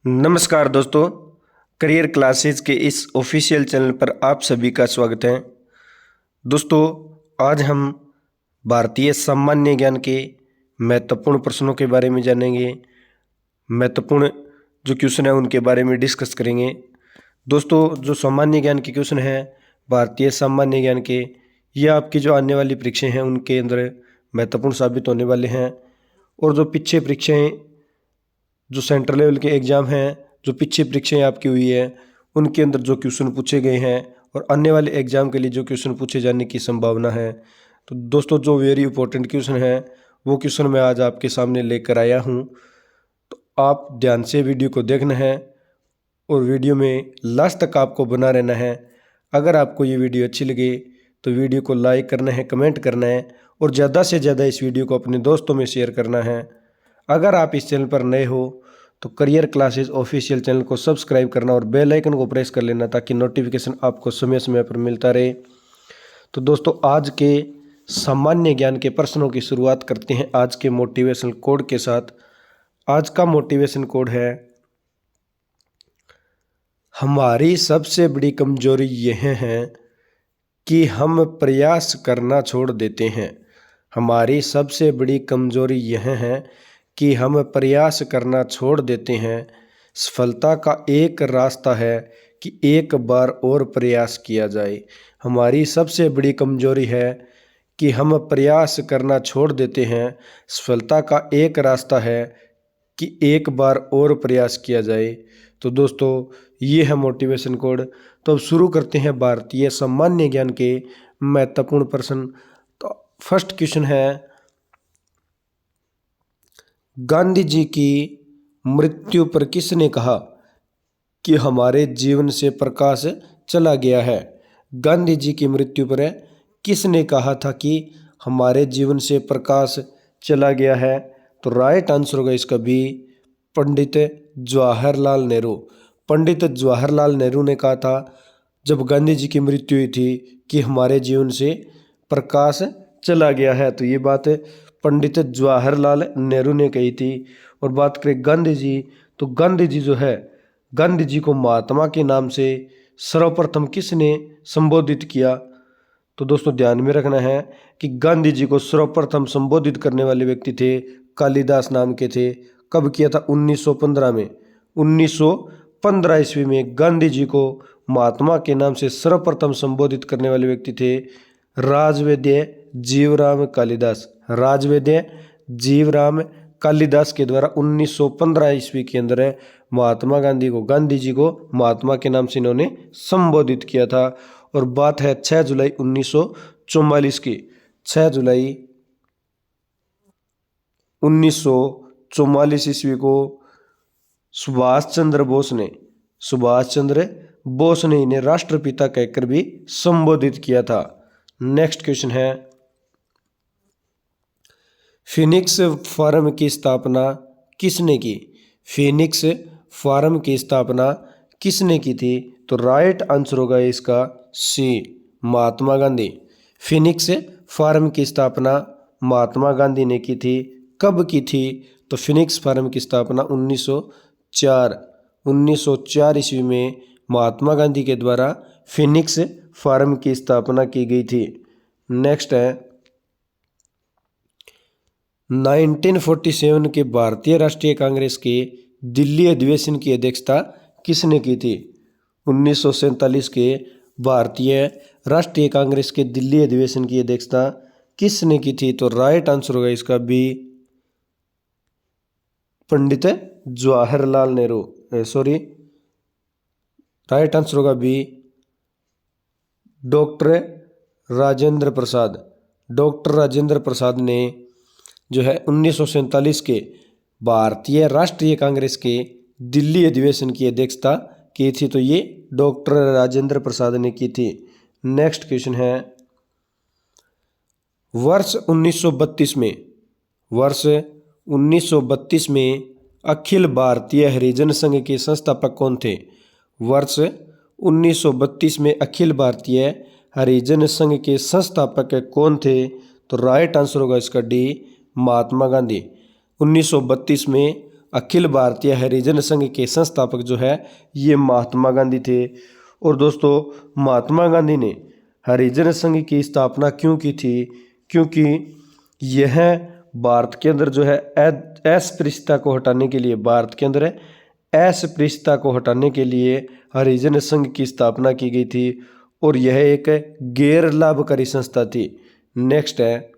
नमस्कार दोस्तों, career classes के इस ऑफिशियल चैनल पर आप सभी का स्वागत है। दोस्तों, आज हम भारतीय सामान्य ज्ञान के महत्वपूर्ण प्रश्नों के बारे में जानेंगे। महत्वपूर्ण जो क्वेश्चन है उनके बारे में डिस्कस करेंगे। दोस्तों, जो सामान्य ज्ञान के क्वेश्चन हैं भारतीय सामान्य ज्ञान के, ये आपकी जो आने वाली परीक्षाएं हैं उनके अंदर महत्वपूर्ण साबित होने वाले हैं। और जो पीछे परीक्षाएं, जो सेंट्रल लेवल के एग्ज़ाम हैं, जो पीछे परीक्षाएं आपकी हुई है, उनके अंदर जो क्वेश्चन पूछे गए हैं और आने वाले एग्ज़ाम के लिए जो क्वेश्चन पूछे जाने की संभावना है, तो दोस्तों जो वेरी इंपॉर्टेंट क्वेश्चन है वो क्वेश्चन मैं आज आपके सामने लेकर आया हूँ। तो आप ध्यान से वीडियो को देखना है और वीडियो में लास्ट तक आपको बना रहना है। अगर आपको ये वीडियो अच्छी लगे तो वीडियो को लाइक करना है, कमेंट करना है और ज़्यादा से ज़्यादा इस वीडियो को अपने दोस्तों में शेयर करना है। अगर आप इस चैनल पर नए हो तो करियर क्लासेस ऑफिशियल चैनल को सब्सक्राइब करना और बेल आइकन को प्रेस कर लेना ताकि नोटिफिकेशन आपको समय समय पर मिलता रहे। तो दोस्तों, आज के सामान्य ज्ञान के प्रश्नों की शुरुआत करते हैं आज के मोटिवेशनल कोड के साथ। आज का मोटिवेशन कोड है, हमारी सबसे बड़ी कमजोरी यह है कि हम प्रयास करना छोड़ देते हैं। हमारी सबसे बड़ी कमजोरी यह है कि हम प्रयास करना छोड़ देते हैं। सफलता का एक रास्ता है कि एक बार और प्रयास किया जाए। हमारी सबसे बड़ी कमजोरी है कि हम प्रयास करना छोड़ देते हैं। सफलता का एक रास्ता है कि एक बार और प्रयास किया जाए। तो दोस्तों, ये है मोटिवेशन कोड। तो अब शुरू करते हैं भारतीय सामान्य ज्ञान के महत्वपूर्ण प्रश्न। तो फर्स्ट क्वेश्चन है, गांधी जी की मृत्यु पर किसने कहा कि हमारे जीवन से प्रकाश चला गया है? गांधी जी की मृत्यु पर किसने कहा था कि हमारे जीवन से प्रकाश चला गया है? तो राइट आंसर होगा इसका बी, पंडित जवाहरलाल नेहरू। पंडित जवाहरलाल नेहरू ने कहा था जब गांधी जी की मृत्यु हुई थी कि हमारे जीवन से प्रकाश चला गया है। तो ये बात पंडित जवाहरलाल नेहरू ने कही थी। और बात करें गांधी जी, तो गांधी जी जो है, गांधी जी को महात्मा के नाम से सर्वप्रथम किसने संबोधित किया? तो दोस्तों ध्यान में रखना है कि गांधी जी को सर्वप्रथम संबोधित करने वाले व्यक्ति थे कालिदास नाम के थे। कब किया था? 1915 में। 1915 ईस्वी में गांधी जी को महात्मा के नाम से सर्वप्रथम संबोधित करने वाले व्यक्ति थे राजवेद्य जीवराम कालिदास। राजवेद्य जीवराम कालिदास के द्वारा 1915 ईस्वी के अंदर महात्मा गांधी जी को महात्मा के नाम से इन्होंने संबोधित किया था। और बात है 6 जुलाई 1944 की। 6 जुलाई 1944 ईस्वी को सुभाष चंद्र बोस ने इन्हें राष्ट्रपिता कहकर भी संबोधित किया था। नेक्स्ट क्वेश्चन है, फिनिक्स फार्म की स्थापना किसने की? फिनिक्स फार्म की स्थापना किसने की थी? तो राइट आंसर होगा इसका सी, महात्मा गांधी। फिनिक्स फार्म की स्थापना महात्मा गांधी ने की थी। कब की थी? तो फिनिक्स फार्म की स्थापना 1904 ईस्वी में महात्मा गांधी के द्वारा फिनिक्स फार्म की स्थापना की गई थी। नेक्स्ट है, 1947 के भारतीय राष्ट्रीय कांग्रेस के दिल्ली अधिवेशन की अध्यक्षता किसने की थी? 1947 के भारतीय राष्ट्रीय कांग्रेस के दिल्ली अधिवेशन की अध्यक्षता किसने की थी? तो राइट आंसर होगा इसका B, Pandit Jawaharlal Nehru. Right answer होगा B, doctor Rajendra Prasad. Doctor Rajendra Prasad ने जो है 1947 के भारतीय राष्ट्रीय कांग्रेस के दिल्ली अधिवेशन की अध्यक्षता की थी। तो ये डॉक्टर राजेंद्र प्रसाद ने की थी। नेक्स्ट क्वेश्चन है, वर्ष 1932 में अखिल भारतीय हरिजन संघ के संस्थापक कौन थे? वर्ष 1932 में अखिल भारतीय हरिजन संघ के संस्थापक कौन थे? तो राइट आंसर होगा इसका डी, महात्मा गांधी। 1932 में अखिल भारतीय हरिजन संघ के संस्थापक जो है ये महात्मा गांधी थे। और दोस्तों महात्मा गांधी ने हरिजन संघ की स्थापना क्यों की थी? क्योंकि यह भारत के अंदर जो है अस्पृश्यता को हटाने के लिए, भारत के अंदर अस्पृश्यता को हटाने के लिए हरिजन संघ की स्थापना की गई थी और यह एक गैर लाभकारी संस्था थी। नेक्स्ट है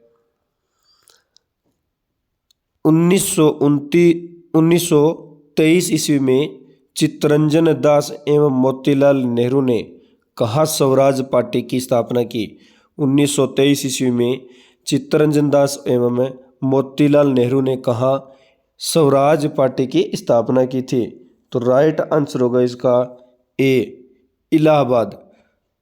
1923 ईस्वी में चित्तरंजन दास एवं मोतीलाल नेहरू ने कहाँ स्वराज पार्टी की स्थापना की? 1923 ईस्वी में चित्तरंजन दास एवं मोतीलाल नेहरू ने कहाँ स्वराज पार्टी की स्थापना की थी? तो राइट आंसर होगा इसका ए, इलाहाबाद।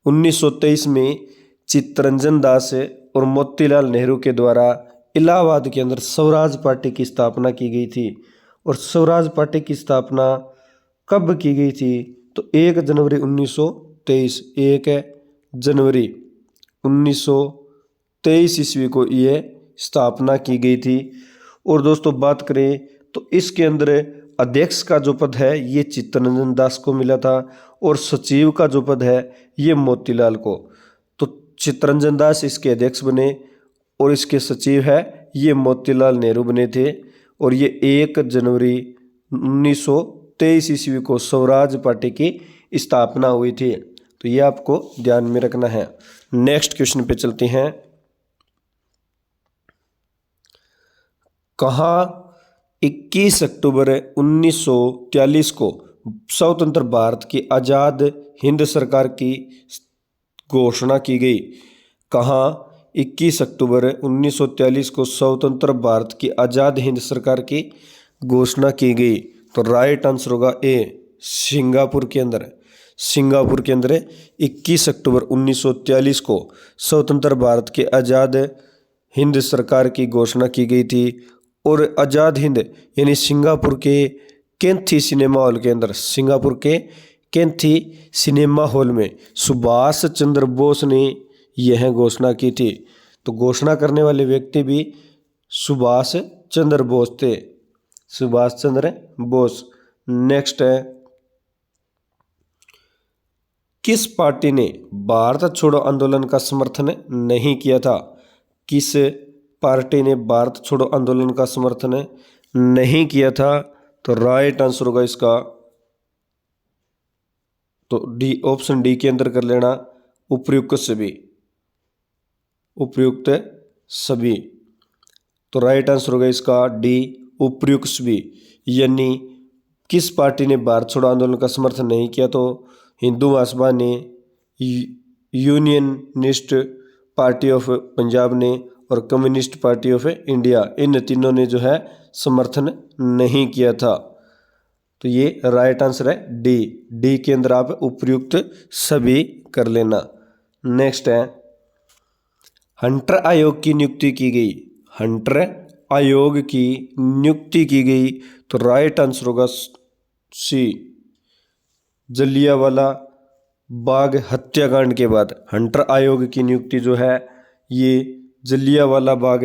1923 में चित्तरंजन दास और मोतीलाल नेहरू के द्वारा इलाहाबाद के अंदर स्वराज पार्टी की स्थापना की गई थी। और स्वराज पार्टी की स्थापना कब की गई थी? तो 1 जनवरी 1923, 1 जनवरी 1923 ईस्वी को यह स्थापना की गई थी। और दोस्तों बात करें तो इसके अंदर अध्यक्ष का जो पद है ये चित्तरंजन दास को मिला था और सचिव का जो पद है ये मोतीलाल को। तो चित्तरंजन दास इसके अध्यक्ष बने और इसके सचिव है ये मोतीलाल नेहरू बने थे। और ये 1 जनवरी 1923 ईस्वी को स्वराज पार्टी की स्थापना हुई थी। तो ये आपको ध्यान में रखना है। नेक्स्ट क्वेश्चन पे चलते हैं। कहाँ 21 अक्टूबर 1943 को स्वतंत्र भारत की आज़ाद हिंद सरकार की घोषणा की गई? कहाँ 21 अक्टूबर 1943 को स्वतंत्र भारत की आज़ाद हिंद सरकार की घोषणा की गई? तो राइट आंसर होगा ए, सिंगापुर के अंदर। सिंगापुर के अंदर 21 अक्टूबर 1943 को स्वतंत्र भारत के आज़ाद हिंद सरकार की घोषणा की गई थी। और आज़ाद हिंद यानी सिंगापुर के कैंथी सिनेमा हॉल के अंदर, सिंगापुर के कैंथी सिनेमा हॉल में सुभाष चंद्र बोस ने यह घोषणा की थी। तो घोषणा करने वाले व्यक्ति भी सुभाष चंद्र बोस थे, सुभाष चंद्र बोस। नेक्स्ट है किस पार्टी ने भारत छोड़ो आंदोलन का समर्थन नहीं किया था? किस पार्टी ने भारत छोड़ो आंदोलन का समर्थन नहीं किया था? तो राइट आंसर होगा इसका तो डी, ऑप्शन डी के अंदर कर लेना, उपयुक्त सभी, उपयुक्त सभी। तो राइट आंसर होगा इसका डी, उपयुक्त सभी। यानी किस पार्टी ने भारत छोड़ो आंदोलन का समर्थन नहीं किया? तो हिंदू महासभा ने, यूनियनिस्ट पार्टी ऑफ पंजाब ने और कम्युनिस्ट पार्टी ऑफ इंडिया, इन तीनों ने जो है समर्थन नहीं किया था। तो ये राइट आंसर है डी, डी के अंदर आप उपयुक्त सभी कर लेना। नेक्स्ट है हंटर आयोग की नियुक्ति की गई, हंटर आयोग की नियुक्ति की गई। तो राइट आंसर होगा सी, जलियांवाला बाग हत्याकांड के बाद हंटर आयोग की नियुक्ति जो है ये जलियांवाला बाग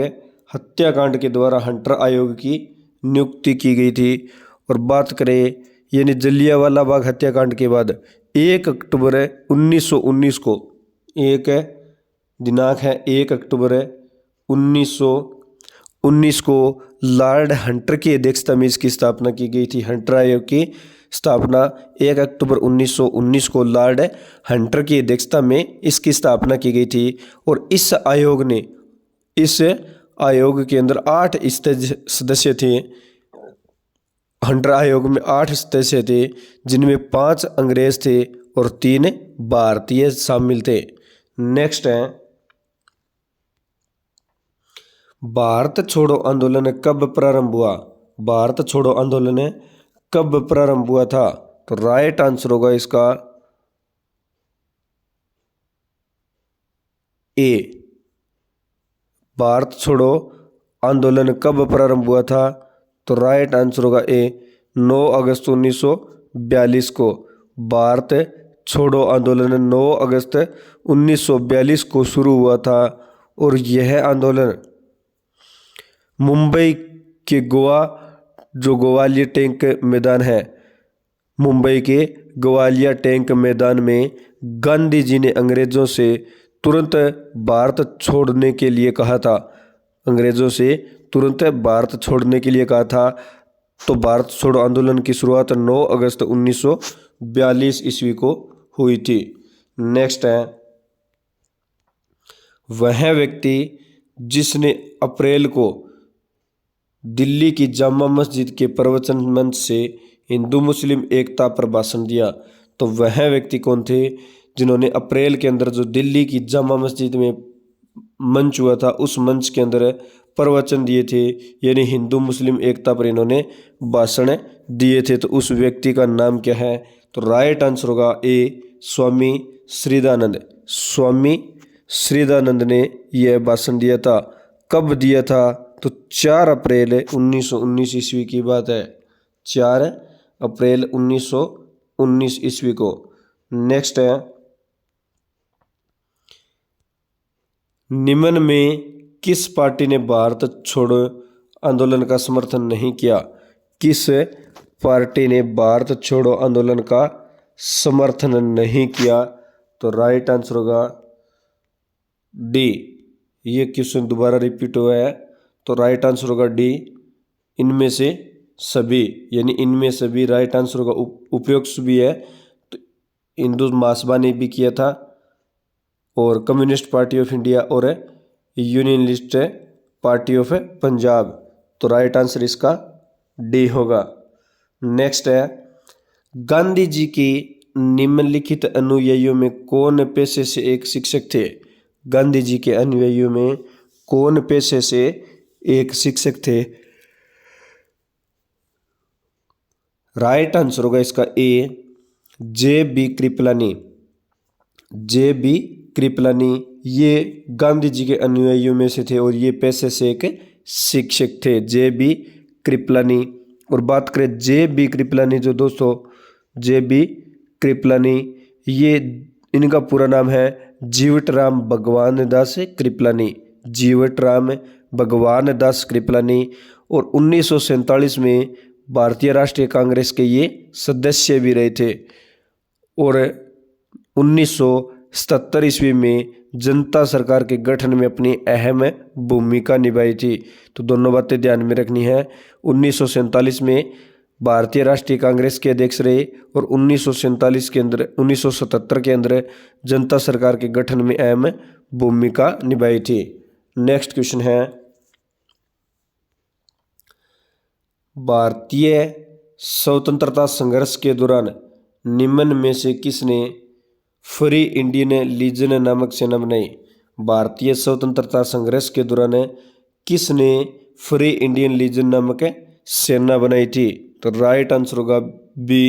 हत्याकांड के द्वारा हंटर आयोग की नियुक्ति की गई थी। और बात करें यानी जलियांवाला बाग हत्याकांड के बाद 1 अक्टूबर 1919 को, एक दिनांक है 1 अक्टूबर 1919 को लॉर्ड हंटर की अध्यक्षता में इसकी स्थापना की गई थी। हंटर आयोग की स्थापना 1 अक्टूबर 1919 को लॉर्ड हंटर की अध्यक्षता में इसकी स्थापना की गई थी। और इस आयोग के अंदर 8 सदस्य थे। हंटर आयोग में 8 सदस्य थे जिनमें 5 अंग्रेज थे और 3 भारतीय शामिल थे। नेक्स्ट है भारत छोड़ो आंदोलन कब प्रारंभ हुआ? भारत छोड़ो आंदोलन कब प्रारंभ हुआ था? तो राइट आंसर होगा इसका ए, भारत छोड़ो आंदोलन कब प्रारंभ हुआ था? तो राइट आंसर होगा ए, 9 अगस्त 1942 को। भारत छोड़ो आंदोलन 9 अगस्त 1942 को शुरू हुआ था और यह आंदोलन मुंबई के गोवा जो ग्वालियर टैंक मैदान है, मुंबई के ग्वालियर टैंक मैदान में गांधी जी ने अंग्रेजों से तुरंत भारत छोड़ने के लिए कहा था। अंग्रेजों से तुरंत भारत छोड़ने के लिए कहा था। तो भारत छोड़ो आंदोलन की शुरुआत 9 अगस्त 1942 ईस्वी को हुई थी। नेक्स्ट है, वह व्यक्ति जिसने अप्रैल को दिल्ली की जामा मस्जिद के प्रवचन मंच से हिंदू मुस्लिम एकता पर भाषण दिया। तो वह व्यक्ति कौन थे जिन्होंने अप्रैल के अंदर जो दिल्ली की जामा मस्जिद में मंच हुआ था उस मंच के अंदर प्रवचन दिए थे, यानी हिंदू मुस्लिम एकता पर इन्होंने भाषण दिए थे। तो उस व्यक्ति का नाम क्या है? तो राइट आंसर होगा ए, स्वामी श्रीदानंद। स्वामी श्रीदानंद ने यह भाषण दिया था। कब दिया था? तो 4 अप्रैल 1919 ईस्वी की बात है। 4 अप्रैल 1919 ईस्वी को। नेक्स्ट है, निम्न में किस पार्टी ने भारत छोड़ो आंदोलन का समर्थन नहीं किया? किस पार्टी ने भारत छोड़ो आंदोलन का समर्थन नहीं किया? तो राइट आंसर होगा डी। ये क्वेश्चन दोबारा रिपीट हुआ है, तो राइट आंसर होगा डी, इनमें से सभी, यानी इनमें सभी राइट आंसर होगा। उपयुक्त भी है, तो हिंदू महासभा ने भी किया था, और कम्युनिस्ट पार्टी ऑफ इंडिया और यूनियनिस्ट पार्टी ऑफ पंजाब। तो राइट आंसर इसका डी होगा। नेक्स्ट है, गांधी जी के निम्नलिखित अनुयायियों में कौन पेशे से एक शिक्षक थे? गांधी जी के अनुयायियों में कौन पेशे से एक शिक्षक थे? राइट आंसर होगा इसका A, J B Kripalani. J B Kripalani ये गांधी जी के अनुयायियों में से थे और ये पेशे से एक शिक्षक थे, जे बी कृपलानी। और बात करें जे बी कृपलानी, जो दोस्तों जे बी कृपलानी, ये इनका पूरा नाम है जीवटराम भगवान दास कृपलानी। जीवटराम भगवान दास कृपलानी। और 1947 में भारतीय राष्ट्रीय कांग्रेस के ये सदस्य भी रहे थे, और 1977 ईस्वी में जनता सरकार के गठन में अपनी अहम भूमिका निभाई थी। तो दोनों बातें ध्यान में रखनी है। 1947 में भारतीय राष्ट्रीय कांग्रेस के अध्यक्ष रहे, और 1977 के अंदर जनता सरकार के गठन में अहम भूमिका निभाई थी। नेक्स्ट क्वेश्चन है, भारतीय स्वतंत्रता संघर्ष के दौरान निम्न में से किसने फ्री इंडियन लीजन नामक सेना बनाई? भारतीय स्वतंत्रता संघर्ष के दौरान किसने फ्री इंडियन लीजन नामक सेना बनाई थी? तो राइट आंसर होगा बी,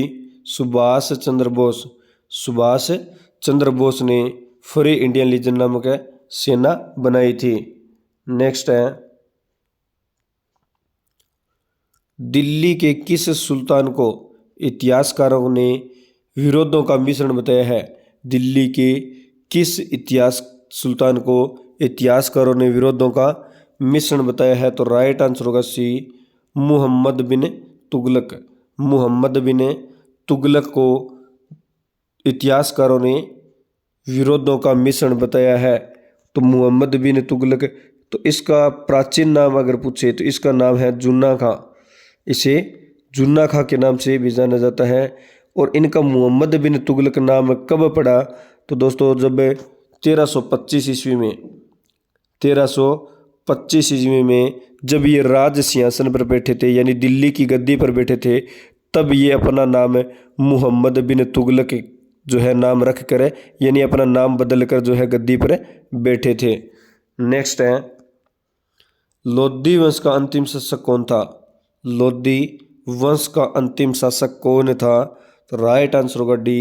सुभाष चंद्र बोस। सुभाष चंद्र बोस ने फ्री इंडियन लीजन नामक सेना बनाई थी। नेक्स्ट है, दिल्ली के किस सुल्तान को इतिहासकारों ने विरोधों का मिश्रण बताया है? दिल्ली के किस सुल्तान को इतिहासकारों ने विरोधों का मिश्रण बताया है? तो राइट आंसर होगा सी, मुहम्मद बिन तुगलक। मुहम्मद बिन तुगलक को इतिहासकारों ने विरोधों का मिश्रण बताया है। तो मुहम्मद बिन तुगलक, तो इसका प्राचीन नाम अगर पूछे तो इसका नाम है जुन्ना खां। इसे जुन्ना खां के नाम से भी जाना जाता है। और इनका मुहम्मद बिन तुगलक नाम कब पड़ा? तो दोस्तों जब 1325 ईस्वी में 1325 ईस्वी में जब ये राज सिंहासन पर बैठे थे, यानी दिल्ली की गद्दी पर बैठे थे, तब ये अपना नाम मुहम्मद बिन तुगलक जो है नाम रख कर, यानी अपना नाम बदल कर जो है गद्दी पर बैठे थे। नेक्स्ट है, लोधी वंश का अंतिम शासक कौन था? लोधी वंश का अंतिम शासक कौन था? तो राइट आंसर होगा डी,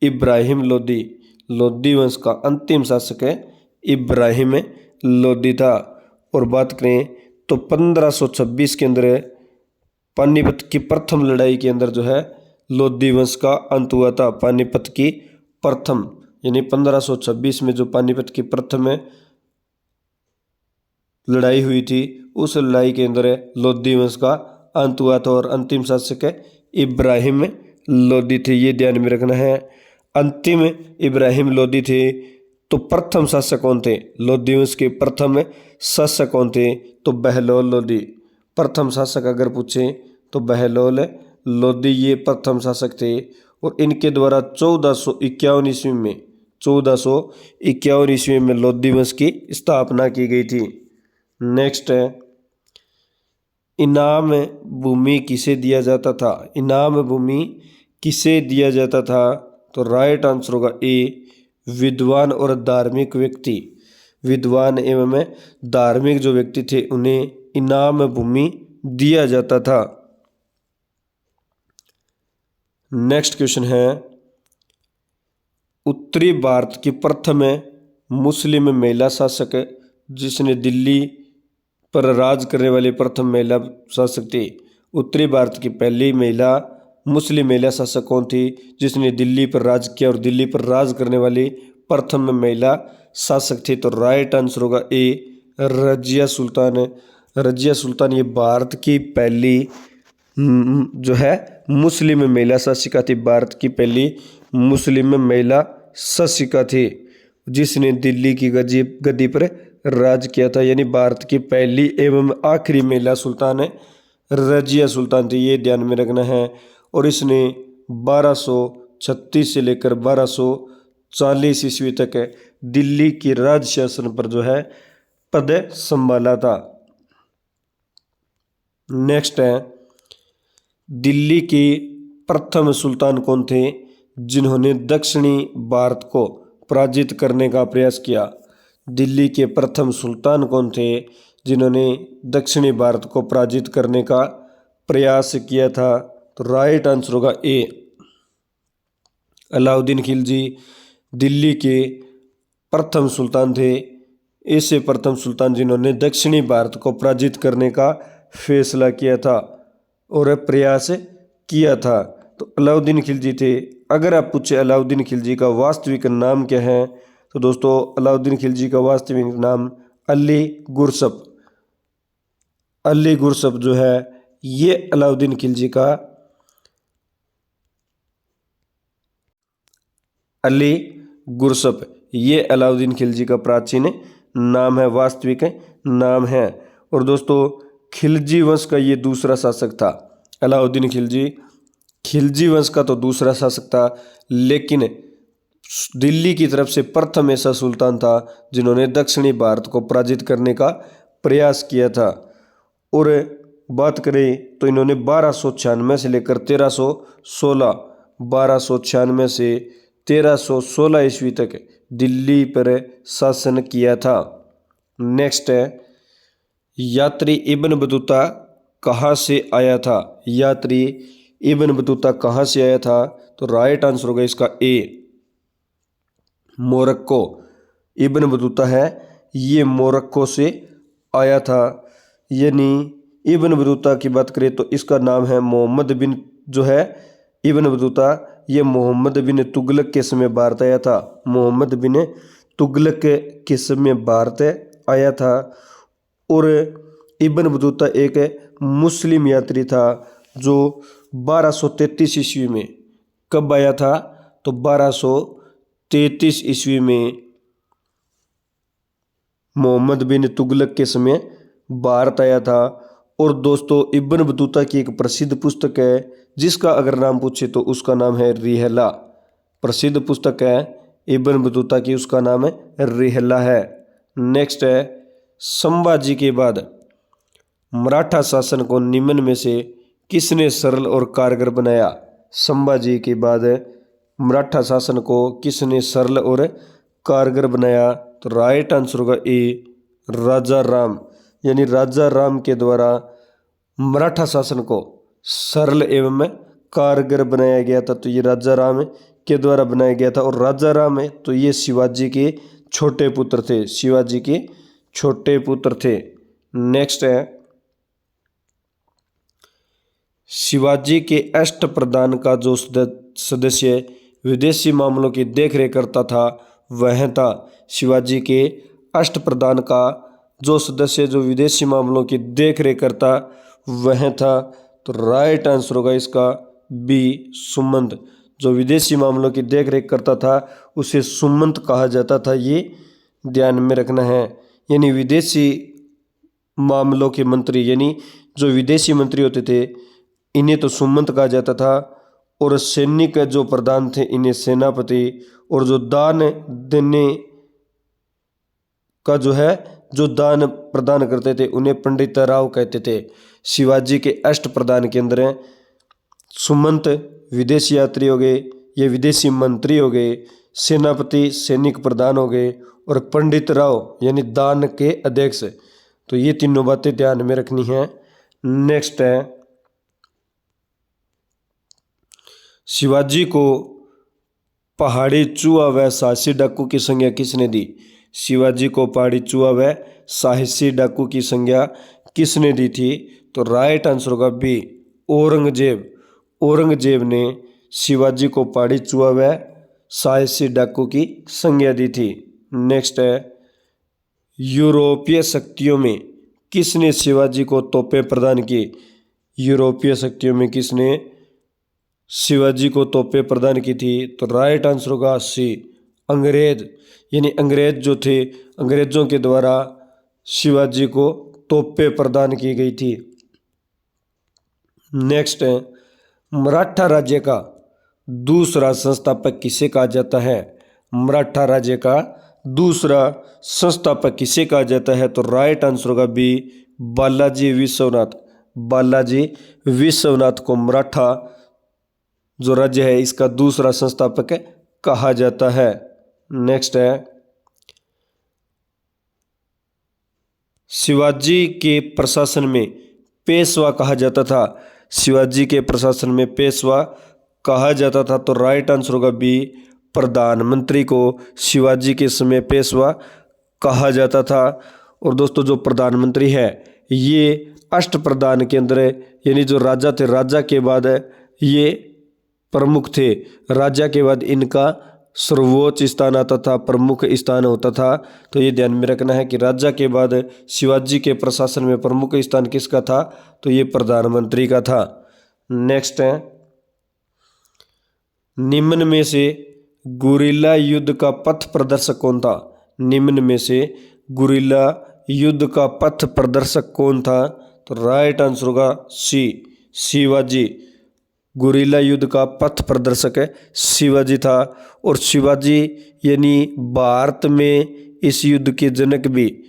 इब्राहिम लोधी। लोधी वंश का अंतिम शासक है इब्राहिम लोधी था। और बात करें तो 1526 के अंदर पानीपत की प्रथम लड़ाई के अंदर जो है लोधी वंश का अंत हुआ था। पानीपत की प्रथम, यानी 1526 में जो पानीपत की प्रथम लड़ाई हुई थी, उस लड़ाई के अंदर लोधी वंश का अंत हुआ था और अंतिम शासक इब्राहिम लोदी थे। ये ध्यान में रखना है। अंतिम इब्राहिम लोदी थे। तो प्रथम शासक कौन थे? लोदी वंश के प्रथम शासक कौन थे? तो बहलोल लोदी। प्रथम शासक अगर पूछे तो बहलोल लोदी ये प्रथम शासक थे और इनके द्वारा 1451 ईस्वी में 1451 ईस्वी में लोदी वंश की स्थापना की गई थी। नेक्स्ट है, इनाम भूमि किसे दिया जाता था? इनाम भूमि किसे दिया जाता था? तो राइट आंसर होगा ए, विद्वान और धार्मिक व्यक्ति। विद्वान एवं धार्मिक जो व्यक्ति थे उन्हें इनाम भूमि दिया जाता था। नेक्स्ट क्वेश्चन है, उत्तरी भारत की प्रथम मुस्लिम महिला शासक जिसने दिल्ली पर राज करने वाली प्रथम महिला शासक थी। उत्तरी भारत की पहली महिला मुस्लिम महिला शासक कौन थी जिसने दिल्ली पर राज किया और दिल्ली पर राज करने वाली प्रथम महिला शासक थी? तो राइट आंसर होगा ए, रजिया सुल्तान। रजिया सुल्तान ये भारत की पहली जो है मुस्लिम महिला शासिका थी। भारत की पहली मुस्लिम महिला शासिका थी जिसने दिल्ली की गद्दी पर राज किया था, यानी भारत की पहली एवं आखिरी महिला सुल्तान रजिया सुल्तान थी। ये ध्यान में रखना है। और इसने 1236 से लेकर 1240 ईस्वी तक दिल्ली की राज शासन पर जो है पद संभाला था। नेक्स्ट है, दिल्ली के प्रथम सुल्तान कौन थे जिन्होंने दक्षिणी भारत को पराजित करने का प्रयास किया? दिल्ली के प्रथम सुल्तान कौन थे जिन्होंने दक्षिणी भारत को पराजित करने का प्रयास किया था? तो राइट आंसर होगा ए, अलाउद्दीन खिलजी दिल्ली के प्रथम सुल्तान थे। ऐसे प्रथम सुल्तान जिन्होंने दक्षिणी भारत को पराजित करने का फैसला किया था और प्रयास किया था, तो अलाउद्दीन खिलजी थे। अगर आप पूछे अलाउद्दीन खिलजी का वास्तविक नाम क्या है, तो दोस्तों अलाउद्दीन खिलजी का वास्तविक नाम अली गुरसप। अली गुरसप जो है ये अलाउद्दीन खिलजी का अली गुरसप ये अलाउद्दीन खिलजी का प्राचीन नाम है, वास्तविक नाम है। और दोस्तों खिलजी वंश का ये दूसरा शासक था। अलाउद्दीन खिलजी खिलजी वंश का तो दूसरा शासक था, लेकिन दिल्ली की तरफ से प्रथम ऐसा सुल्तान था जिन्होंने दक्षिणी भारत को पराजित करने का प्रयास किया था। और बात करें तो इन्होंने 1296 से लेकर 1316 1296 से 1316 ईस्वी तक दिल्ली पर शासन किया था। नेक्स्ट है, यात्री इब्न बतूता कहाँ से आया था? यात्री इब्न बतूता कहाँ से आया था? तो राइट आंसर होगा इसका ए, मोरक्को। इब्न बतूता है ये मोरक्को से आया था। यानी इब्न बतूता की बात करें तो इसका नाम है मोहम्मद बिन, जो है इब्न बतूता ये मोहम्मद बिन तुगलक के समय भारत आया था। मोहम्मद बिन तुगलक के समय भारत आया था। और इब्न बतूता एक मुस्लिम यात्री था जो 1233 ईस्वी में कब आया था? तो 1233 ईस्वी में मोहम्मद बिन तुगलक के समय भारत आया था। और दोस्तों इब्न बतूता की एक प्रसिद्ध पुस्तक है जिसका अगर नाम पूछे तो उसका नाम है रिहला। प्रसिद्ध पुस्तक है इब्न बतूता की, उसका नाम है रिहला है। नेक्स्ट है, संभाजी के बाद मराठा शासन को निम्न में से किसने सरल और कारगर बनाया? संभाजी के बाद मराठा शासन को किसने सरल और कारगर बनाया? तो राइट आंसर होगा ए, राजा राम। यानी राजा राम के द्वारा मराठा शासन को सरल एवं कारगर बनाया गया था। तो ये राजा राम के द्वारा बनाया गया था। और राजा राम है तो ये शिवाजी के छोटे पुत्र थे, शिवाजी के छोटे पुत्र थे। नेक्स्ट है, शिवाजी के अष्ट प्रधान का जो सदस्य विदेशी मामलों की देखरेख करता था वह था। शिवाजी के अष्ट प्रधान का जो सदस्य जो विदेशी मामलों की देखरेख करता वह था तो राइट आंसर होगा इसका बी, सुमंत। जो विदेशी मामलों की देखरेख करता था उसे सुमंत कहा जाता था, ये ध्यान में रखना है। यानी विदेशी मामलों के मंत्री, यानी जो विदेशी मंत्री होते थे इन्हें तो सुमंत कहा जाता था, और सैनिक जो प्रधान थे इन्हें सेनापति, और जो दान देने का जो दान प्रदान करते थे उन्हें पंडित राव कहते थे। शिवाजी के अष्ट प्रधान के अंदर हैं सुमंत विदेशी यात्री हो गए, ये विदेशी मंत्री हो गए, सेनापति सैनिक प्रधान हो गए, और पंडित राव यानी दान के अध्यक्ष। तो ये तीनों बातें ध्यान में रखनी है। नेक्स्ट है, शिवाजी को पहाड़ी चूहा व साहसी डाकू की संज्ञा किसने दी? शिवाजी को पहाड़ी चूहा व साहसी डाकू की संज्ञा किसने दी थी? तो राइट आंसर होगा बी, औरंगजेब। औरंगजेब ने शिवाजी को पहाड़ी चूहा व साहसी डाकू की संज्ञा दी थी। नेक्स्ट है, यूरोपीय शक्तियों में किसने शिवाजी को तोपें प्रदान की? यूरोपीय शक्तियों में किसने शिवाजी को तोपें प्रदान की थी? तो राइट आंसर होगा सी, अंग्रेज। यानी अंग्रेज जो थे, अंग्रेजों के द्वारा शिवाजी को तोपें प्रदान की गई थी। नेक्स्ट है, मराठा राज्य का दूसरा संस्थापक किसे कहा जाता है? मराठा राज्य का दूसरा संस्थापक किसे कहा जाता है? तो राइट आंसर होगा बी, बालाजी विश्वनाथ। बालाजी विश्वनाथ को मराठा जो राज्य है इसका दूसरा संस्थापक कहा जाता है। नेक्स्ट है, शिवाजी के प्रशासन में पेशवा कहा जाता था। शिवाजी के प्रशासन में पेशवा कहा जाता था, तो राइट आंसर होगा बी, प्रधानमंत्री को शिवाजी के समय पेशवा कहा जाता था। और दोस्तों जो प्रधानमंत्री है ये अष्ट प्रधान के अंदर यानी जो राजा थे, राजा के बाद ये प्रमुख थे, राजा के बाद इनका सर्वोच्च स्थान आता था, प्रमुख स्थान होता था। तो ये ध्यान में रखना है कि राजा के बाद शिवाजी के प्रशासन में प्रमुख स्थान किसका था? तो ये प्रधानमंत्री का था। नेक्स्ट है, निम्न में से गुरिल्ला युद्ध का पथ प्रदर्शक कौन था? निम्न में से गुरिल्ला युद्ध का पथ प्रदर्शक कौन था? तो राइट आंसर होगा सी, शिवाजी। गुरिल्ला युद्ध का पथ प्रदर्शक शिवाजी था। और शिवाजी यानी भारत में इस युद्ध के जनक भी,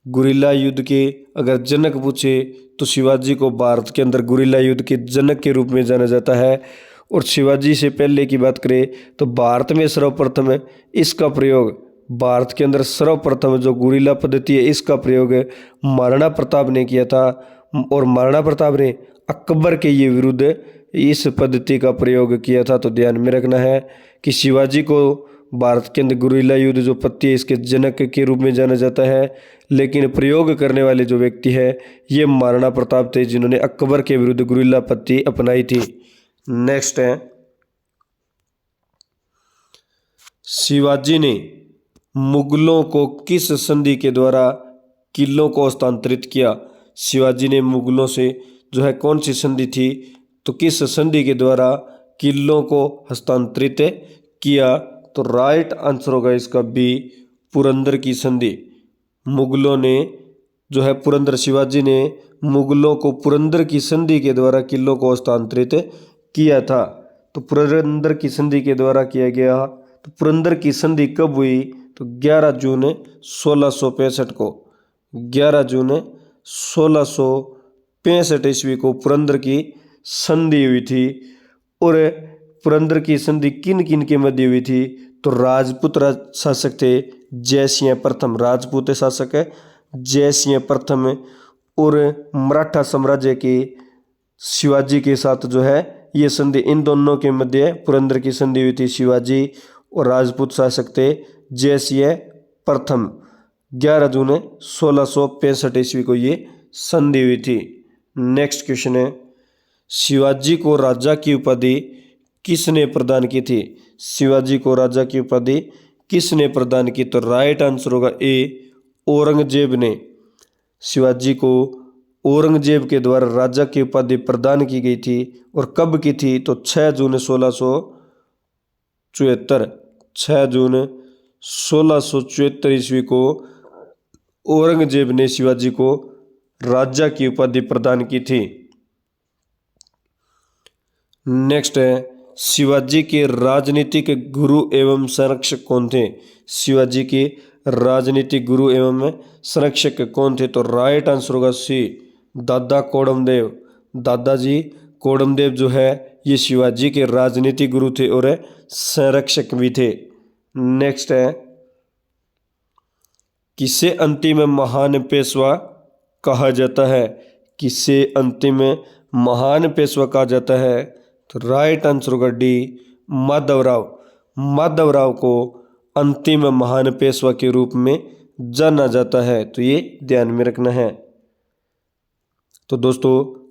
गुरिल्ला युद्ध के अगर जनक पूछे तो शिवाजी को भारत के अंदर गुरिल्ला युद्ध के जनक के रूप में जाना जाता है। और शिवाजी से पहले की बात करें तो भारत में सर्वप्रथम इसका प्रयोग, भारत के अंदर सर्वप्रथम जो गुरिल्ला पद्धति है इसका प्रयोग महाराणा प्रताप ने किया था। और महाराणा प्रताप ने अकबर के ये विरुद्ध इस पद्धति का प्रयोग किया था। तो ध्यान में रखना है कि शिवाजी को भारत के अंदर गुरिल्ला युद्ध जो पद्धति है इसके जनक के रूप में जाना जाता है, लेकिन प्रयोग करने वाले जो व्यक्ति है ये महाराणा प्रताप थे जिन्होंने अकबर के विरुद्ध गुरिल्ला पद्धति अपनाई थी। नेक्स्ट है, शिवाजी ने मुगलों को किस संधि के द्वारा किलों को हस्तांतरित किया? शिवाजी ने मुगलों से जो है कौन सी संधि थी? तो किस संधि के द्वारा किलों को हस्तांतरित किया? तो राइट आंसर होगा इसका बी, पुरंदर की संधि। मुगलों ने जो है पुरंदर, शिवाजी ने मुगलों को पुरंदर की संधि के द्वारा किलों को हस्तांतरित किया था। तो पुरंदर की संधि के द्वारा किया गया। तो पुरंदर की संधि कब हुई? तो 11 जून 1665 को, 11 जून 1665 ईस्वी को पुरंदर की संधि हुई थी। और पुरंदर की संधि किन किन के मध्य हुई थी? तो राजपूत शासक थे जयसिंह प्रथम, राजपूत शासक जयसिंह प्रथम, और मराठा साम्राज्य के शिवाजी के साथ जो है ये संधि, इन दोनों के मध्य पुरंदर की संधि हुई थी। शिवाजी और राजपूत शासक थे जयसिंह प्रथम, 11 जून 1665 ईस्वी को ये संधि हुई थी। नेक्स्ट क्वेश्चन है, शिवाजी को राजा की उपाधि किसने प्रदान की थी? शिवाजी को राजा की उपाधि किसने प्रदान की? तो राइट आंसर होगा ए, औरंगजेब ने शिवाजी को औरंगजेब के द्वारा राजा की उपाधि प्रदान की गई थी और कब की थी? तो 6 जून 1674। 6 जून 1674 ईस्वी को औरंगजेब ने शिवाजी को राजा की उपाधि प्रदान की थी। नेक्स्ट है, शिवाजी के राजनीतिक गुरु एवं संरक्षक कौन थे? शिवाजी के राजनीतिक गुरु एवं संरक्षक कौन थे? तो राइट आंसर होगा सी, दादा कोडमदेव। दादाजी कोडमदेव जो है ये शिवाजी के राजनीतिक गुरु थे और संरक्षक भी थे। नेक्स्ट है, किसे अंतिम महान पेशवा कहा जाता है? किसे अंतिम महान पेशवा कहा जाता है? तो राइट आंसर होगा डी, माधवराव। माधवराव को अंतिम महान पेशवा के रूप में जाना जाता है, तो ये ध्यान में रखना है। तो दोस्तों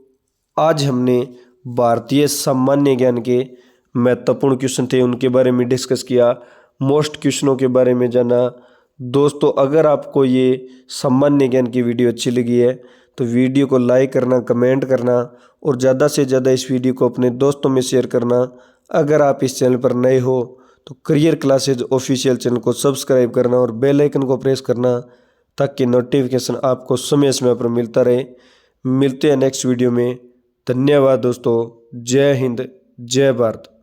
आज हमने भारतीय सामान्य ज्ञान के महत्वपूर्ण क्वेश्चन थे उनके बारे में डिस्कस किया, मोस्ट क्वेश्चनों के बारे में जाना। दोस्तों अगर आपको ये सामान्य ज्ञान की वीडियो अच्छी लगी है तो वीडियो को लाइक करना, कमेंट करना और ज़्यादा से ज़्यादा इस वीडियो को अपने दोस्तों में शेयर करना। अगर आप इस चैनल पर नए हो तो करियर क्लासेज ऑफिशियल चैनल को सब्सक्राइब करना और बेल आइकन को प्रेस करना ताकि नोटिफिकेशन आपको समय समय पर मिलता रहे। मिलते हैं नेक्स्ट वीडियो में। धन्यवाद दोस्तों। जय हिंद, जय भारत।